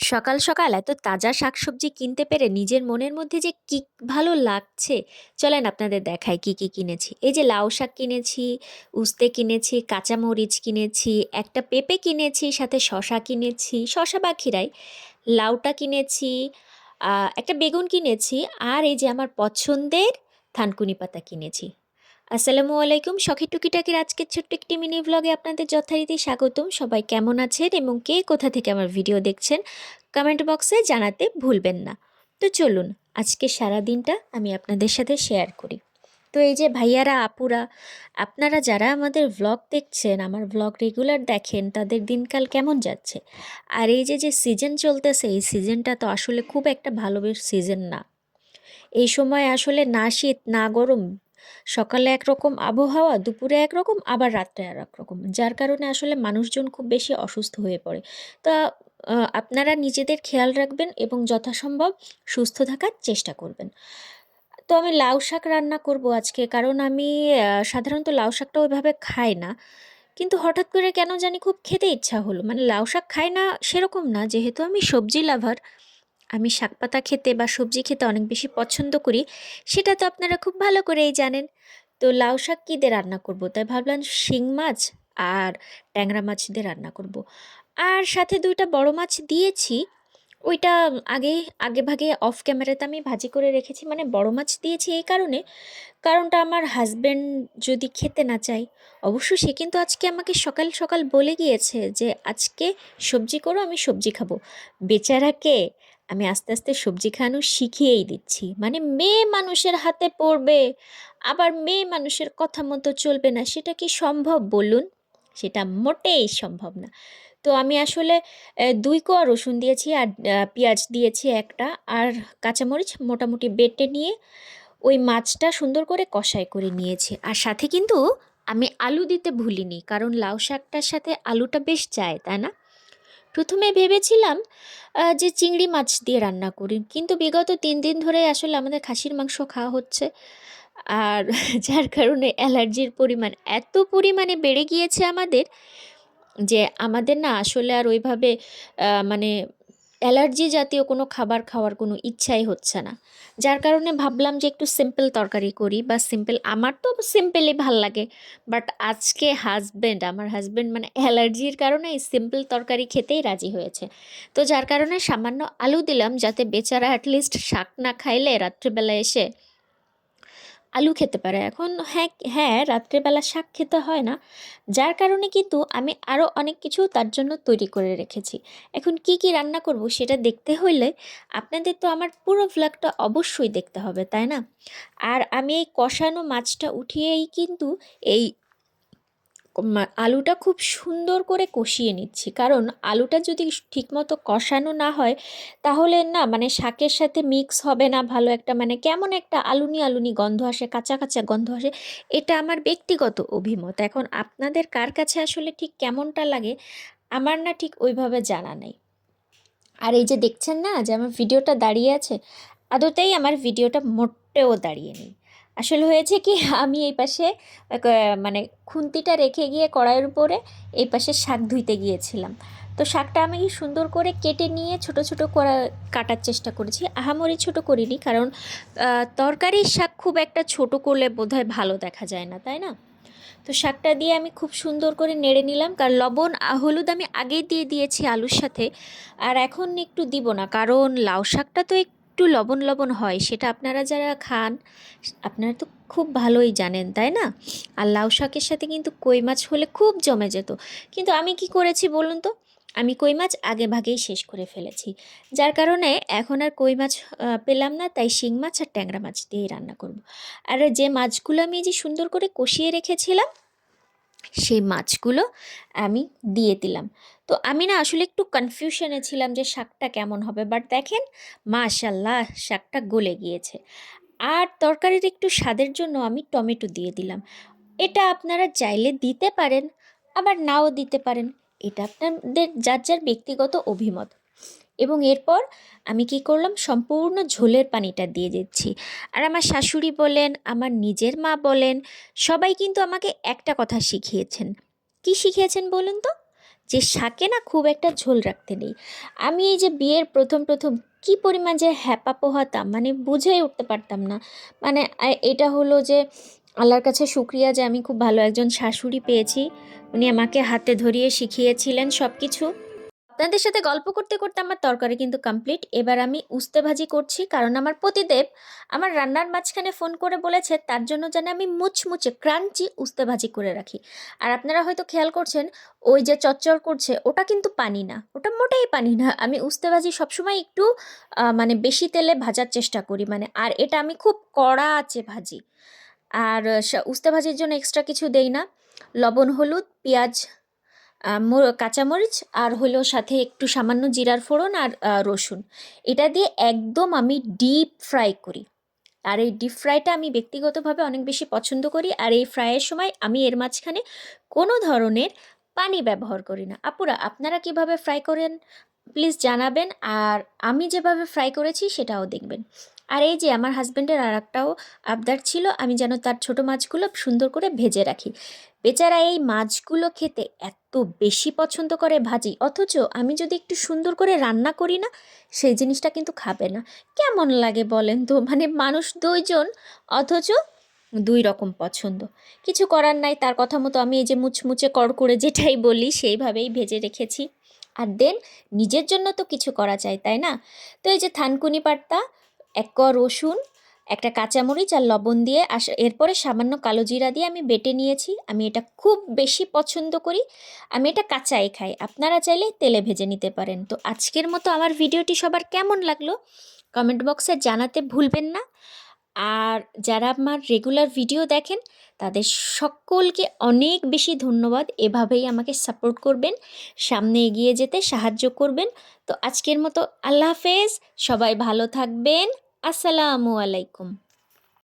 সকাল সকাল এত তাজা শাকসবজি কিনতে পেরে নিজের মনের মধ্যে যে কি ভালো লাগছে। চলেন আপনাদের দেখাই কি কি কিনেছি। এই যে লাউ শাক কিনেছি, উস্তে কিনেছি, কাঁচামরিচ কিনেছি, একটা পেঁপে কিনেছি, সাথে শশা কিনেছি, শশা বা খিরাই, লাউটা কিনেছি, একটা বেগুন কিনেছি, আর এই যে আমার পছন্দের থানকুনি পাতা কিনেছি। আসসালামু আলাইকুম, শখের টুকিটাকির আজকের ছোট্ট একটি মিনি ভ্লগে আপনাদের যথারীতি স্বাগতম। সবাই কেমন আছেন এবং কে কোথা থেকে আমার ভিডিও দেখছেন কমেন্ট বক্সে জানাতে ভুলবেন না। তো চলুন আজকে সারা দিনটা আমি আপনাদের সাথে শেয়ার করি। তো এই যে ভাইয়ারা আপুরা, আপনারা যারা আমাদের ভ্লগ দেখছেন, আমার ভ্লগ রেগুলার দেখেন, তাদের দিনকাল কেমন যাচ্ছে? আর এই যে যে সিজন চলতেছে, এই সিজনটা তো আসলে খুব একটা ভালো সিজন না। এই সময় আসলে না শীত না গরম, সকালে একরকম আবহাওয়া, দুপুরে একরকম, আবার রাত্রে আর একরকম, যার কারণে আসলে মানুষজন খুব বেশি অসুস্থ হয়ে পড়ে। তা আপনারা নিজেদের খেয়াল রাখবেন এবং যথাসম্ভব সুস্থ থাকার চেষ্টা করবেন। তো আমি লাউ শাক রান্না করব আজকে, কারণ আমি সাধারণত লাউ শাকটা ওইভাবে খাই না, কিন্তু হঠাৎ করে কেন জানি খুব খেতে ইচ্ছা হলো। মানে লাউ শাক খাই না সেরকম না, যেহেতু আমি সবজি লাভার, আমি শাকপাতা খেতে বা সবজি খেতে অনেক বেশি পছন্দ করি, সেটা তো আপনারা খুব ভালো করেই জানেন। তো লাউ শাক কী দিয়ে রান্না করব, তাই ভাবলাম শিং মাছ আর ট্যাংরা মাছ দিয়ে রান্না করব। আর সাথে দুইটা বড় মাছ দিয়েছি, ওইটা আগে আগে ভাগে অফ ক্যামেরাতে আমি ভাজি করে রেখেছি। মানে বড় মাছ দিয়েছি এই কারণে, কারণটা আমার হাজবেন্ড যদি খেতে না চায়, অবশ্য সে কিন্তু আজকে আমাকে সকাল সকাল বলে গিয়েছে যে আজকে সবজি করো, আমি সবজি খাবো। বেচারাকে আমি আস্তে আস্তে সবজি খাওয়ানো শিখিয়েই দিচ্ছি। মানে মেয়ে মানুষের হাতে পড়বে, আবার মেয়ে মানুষের কথা মতো চলবে না, সেটা কি সম্ভব বলুন? সেটা মোটেই সম্ভব না। তো আমি আসলে ২ কোয়া রসুন দিয়েছি, আর পেঁয়াজ দিয়েছি একটা, আর কাঁচামরিচ মোটামুটি বেটে নিয়ে ওই মাছটা সুন্দর করে কষাই করে নিয়েছি। আর সাথে কিন্তু আমি আলু দিতে ভুলিনি, কারণ লাউ শাকটার সাথে আলুটা বেশ যায়, তাই না? প্রথমে ভেবেছিলাম যে চিংড়ি মাছ দিয়ে রান্না করি, কিন্তু বিগত ৩ দিন ধরে আসলে আমাদের খাসির মাংস খাওয়া হচ্ছে। আর যার কারণে অ্যালার্জির পরিমাণ এত পরিমাণে বেড়ে গিয়েছে আমাদের, যে আমাদের না আসলে আর ওইভাবে মানে অ্যালার্জি জাতীয় কোনো খাবার খাওয়ার কোনো ইচ্ছাই হচ্ছে না। যার কারণে ভাবলাম যে একটু সিম্পল তরকারি করি, বা সিম্পল, আমার তো সিম্পলই ভাল লাগে। বাট আজকে আমার হাজব্যান্ড মানে অ্যালার্জির কারণে এই সিম্পল তরকারি খেতেই রাজি হয়েছে। তো যার কারণে সামান্য আলু দিলাম, যাতে বেচারা অ্যাটলিস্ট শাক না খাইলে রাত্রেবেলা এসে আলু খেতে পারে। এখন হ্যাঁ হ্যাঁ, রাত্রেবেলা শাক খেতে হয় না, যার কারণে কিন্তু আমি আরও অনেক কিছু তার জন্য তৈরি করে রেখেছি। এখন কি কি রান্না করব সেটা দেখতে হইলে আপনাদের তো আমার পুরো ভ্লগটা অবশ্যই দেখতে হবে, তাই না? আর আমি এই কষানো মাছটা উঠিয়েই কিন্তু এই আলুটা খুব সুন্দর করে কষিয়ে নিচ্ছি, কারণ আলুটা যদি ঠিকমতো কষানো না হয়, তাহলে না মানে শাকের সাথে মিক্স হবে না ভালো একটা, মানে কেমন একটা আলুনি আলুনি গন্ধ আসে, কাঁচা কাঁচা গন্ধ আসে। এটা আমার ব্যক্তিগত অভিমত। এখন আপনাদের কার কাছে আসলে ঠিক কেমনটা লাগে আমার না ঠিক ওইভাবে জানা নেই। আর এই যে দেখছেন না যে আমার ভিডিওটা দাঁড়িয়ে আছে, আদতেই আমার ভিডিওটা মোটেও দাঁড়িয়ে নেই। আসলে হয়েছে কি, আমি এই পাশে মানে খুন্তিটা রেখে গিয়ে কড়াইয়ের উপরে এই পাশে শাক ধুইতে গিয়েছিলাম। তো শাকটা আমি সুন্দর করে কেটে নিয়ে ছোট ছোট করা কাটার চেষ্টা করেছি, আহামরি ছোট করিনি, কারণ তরকারির শাক খুব একটা ছোট করলে বোধহয় ভালো দেখা যায় না, তাই না? তো শাকটা দিয়ে আমি খুব সুন্দর করে নেড়ে নিলাম, কারণ লবণ হলুদ আমি আগেই দিয়ে দিয়েছি আলুর সাথে। আর এখন একটু দিব না, কারণ লাউ শাকটা তো একটু লবণ লবণ হয়, সেটা আপনারা যারা খান আপনারা তো খুব ভালোই জানেন, তাই না? আর লাউ শাকের সাথে কিন্তু কই মাছ হলে খুব জমে যেত, কিন্তু আমি কি করেছি বলুন তো, আমি কই মাছ আগে ভাগেই শেষ করে ফেলেছি। যার কারণে এখন আর কই মাছ পেলাম না, তাই শিং মাছ আর ট্যাংরা মাছ দিয়েই রান্না করব। আর যে মাছগুলো আমি যে সুন্দর করে কষিয়ে রেখেছিলাম, সেই মাছগুলো আমি দিয়ে দিলাম। তো আমি না আসলে একটু কনফিউশনে ছিলাম যে শাকটা কেমন হবে, বাট দেখেন মাশাল্লাহ শাকটা গলে গিয়েছে। আর তরকারির একটু স্বাদের জন্য আমি টমেটো দিয়ে দিলাম। এটা আপনারা চাইলে দিতে পারেন, আবার নাও দিতে পারেন, এটা আপনাদের যার যার ব্যক্তিগত অভিমত। এবং এরপর আমি কি করলাম, সম্পূর্ণ ঝোলের পানিটা দিয়ে দিচ্ছি। আর আমার শাশুড়ি বলেন, আমার নিজের মা বলেন, সবাই কিন্তু আমাকে একটা কথা শিখিয়েছেন। কি শিখিয়েছেন বলুন তো? যে শাকে না খুব একটা ঝোল রাখতে নেই। আমি এই যে বিয়ের প্রথম কি পরিমাণ যে হ্যাপা পোহাতাম, মানে বুঝেই উঠতে পারতাম না। মানে এটা হলো যে আল্লাহর কাছে শুক্রিয়া যে আমি খুব ভালো একজন শাশুড়ি পেয়েছি। উনি আমাকে হাতে ধরিয়ে শিখিয়েছিলেন সব কিছু। আপনাদের সাথে গল্প করতে করতে আমার তরকারি কিন্তু কমপ্লিট। এবার আমি উস্তে ভাজি করছি, কারণ আমার পতিদেব আমার রান্নার মাঝখানে ফোন করে বলেছে তার জন্য যেন আমি মুচমুচে ক্রাঞ্চি উস্তে ভাজি করে রাখি। আর আপনারা হয়তো খেয়াল করছেন ওই যে চচ্চড় করছে ওটা কিন্তু পানি না, ওটা মোটেই পানি না। আমি উস্তে ভাজি সবসময় একটু মানে বেশি তেলে ভাজার চেষ্টা করি, মানে আর এটা আমি খুব কড়া আঁচে ভাজি। আর উস্তে ভাজির জন্য এক্সট্রা কিছু দেই না। লবণ, হলুদ, পেঁয়াজ, কাঁচামরিচ আর হলো সাথে একটু সামান্য জিরার ফোড়ন আর রসুন, এটা দিয়ে একদম আমি ডিপ ফ্রাই করি। আর এই ডিপ ফ্রাইটা আমি ব্যক্তিগতভাবে অনেক বেশি পছন্দ করি। আর এই ফ্রাইয়ের সময় আমি এর মাঝখানে কোনো ধরনের পানি ব্যবহার করি না। আপুরা, আপনারা কিভাবে ফ্রাই করেন প্লিজ জানাবেন, আর আমি যেভাবে ফ্রাই করেছি সেটাও দেখবেন। আর এই যে আমার হাজব্যান্ডের আর একটাও আবদার ছিল, আমি যেন তার ছোট মাছগুলো সুন্দর করে ভেজে রাখি। বেচারা এই মাছগুলো খেতে এত বেশি পছন্দ করে ভাজি, অথচ আমি যদি একটু সুন্দর করে রান্না করি না, সেই জিনিসটা কিন্তু খাবে না। কেমন লাগে বলেন তো? মানে মানুষ দুইজন, অথচ দুই রকম পছন্দ। কিছু করার নাই, তার কথা মতো আমি এই যে মুচমুচে কড়কড়ে যেটাই বলি সেইভাবেই ভেজে রেখেছি। আর দেন নিজের জন্য তো কিছু করা চাই, তাই না? তো এই যে থানকুনি পাতা, এক ক রসুন, একটা কাঁচামরিচ আর লবণ দিয়ে এরপরে সামান্য কালো জিরা দিয়ে আমি বেটে নিয়েছি। আমি এটা খুব বেশি পছন্দ করি, আমি এটা কাঁচাই খাই। আপনারা চাইলে তেলে ভেজে নিতে পারেন। তো আজকের মতো আমার ভিডিওটি সবার কেমন লাগলো কমেন্ট বক্সে জানাতে ভুলবেন না। আর যারা আমার রেগুলার ভিডিও দেখেন তাদের সকলকে অনেক বেশি ধন্যবাদ। এভাবেই আমাকে সাপোর্ট করবেন, সামনে এগিয়ে যেতে সাহায্য করবেন। তো আজকের মতো আল্লাহ হাফেজ, সবাই ভালো থাকবেন। আসসালামু আলাইকুম।